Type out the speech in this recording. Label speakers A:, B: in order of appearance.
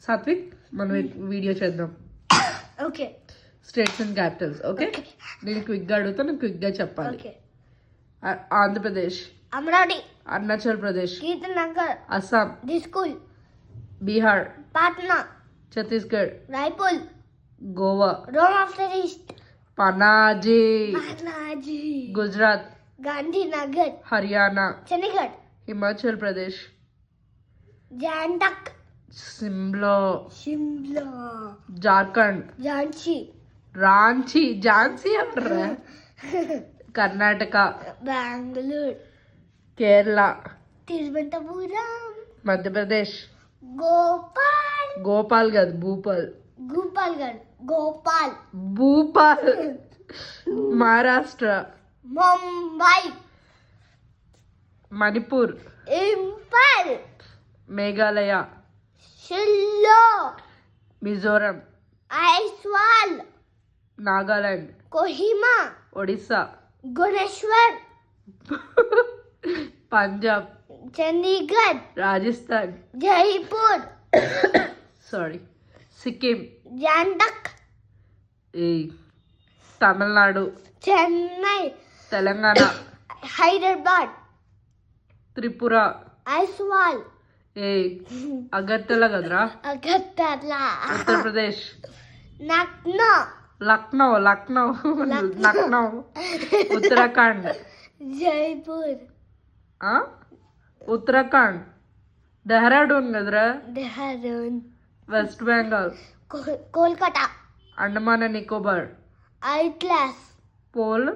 A: సాత్విక్ మనం వీడియో చేద్దాం.
B: Okay.
A: States and capitals. Okay, నేను క్విక్గా అడుగుతా, నువ్వు క్విక్గా చెప్పాలి. ఆంధ్రప్రదేశ్,
B: అమరావతి,
A: అరుణాచల్ ప్రదేశ్,
B: కీర్తనగర్,
A: అస్సాం,
B: దిస్కూల్,
A: Bihar,
B: Patna,
A: Chhattisgarh,
B: Raipur,
A: Goa,
B: Rome of the East,
A: Panaji, Gujarat,
B: Gandhinagar,
A: Haryana,
B: Chandigarh,
A: Himachal Pradesh,
B: జాండక్,
A: సిమ్లా, జార్ఖండ్,
B: రాంచీ,
A: ఝాన్సీ అంటారా, కర్ణాటక,
B: బెంగళూరు,
A: కేరళ,
B: తిరువనంతపురం,
A: మధ్యప్రదేశ్,
B: గోపాల్
A: కాదు భూపాల్, భూపాల్, మహారాష్ట్ర,
B: ముంబై,
A: మణిపూర్,
B: ఇంపాల్,
A: మేఘాలయ,
B: షిల్లాంగ్,
A: మిజోరం,
B: ఐజ్వాల్,
A: నాగాలాండ్,
B: కోహిమా,
A: ఒడిస్సా,
B: భువనేశ్వర్,
A: పంజాబ్,
B: చండీగఢ్,
A: రాజస్థాన్,
B: జైపూర్,
A: సిక్కిం,
B: జాండక్,
A: తమిళనాడు,
B: చెన్నై,
A: తెలంగాణ,
B: హైదరాబాద్,
A: త్రిపుర,
B: ఐజ్వాల్,
A: అగర్తల కదరా,
B: అగర్తల,
A: ఉత్తరప్రదేశ్,
B: లక్నో,
A: లక్నో, ఉత్తరాఖండ్,
B: జైపూర్,
A: ఉత్తరాఖండ్, డెహ్రాడూన్ కదరా,
B: దెహ్రాదూన్,
A: వెస్ట్ బెంగాల్,
B: కోల్కతా,
A: అండమాన్ అండ్ నికోబార్,
B: ఐట్లాస్,
A: పోల్,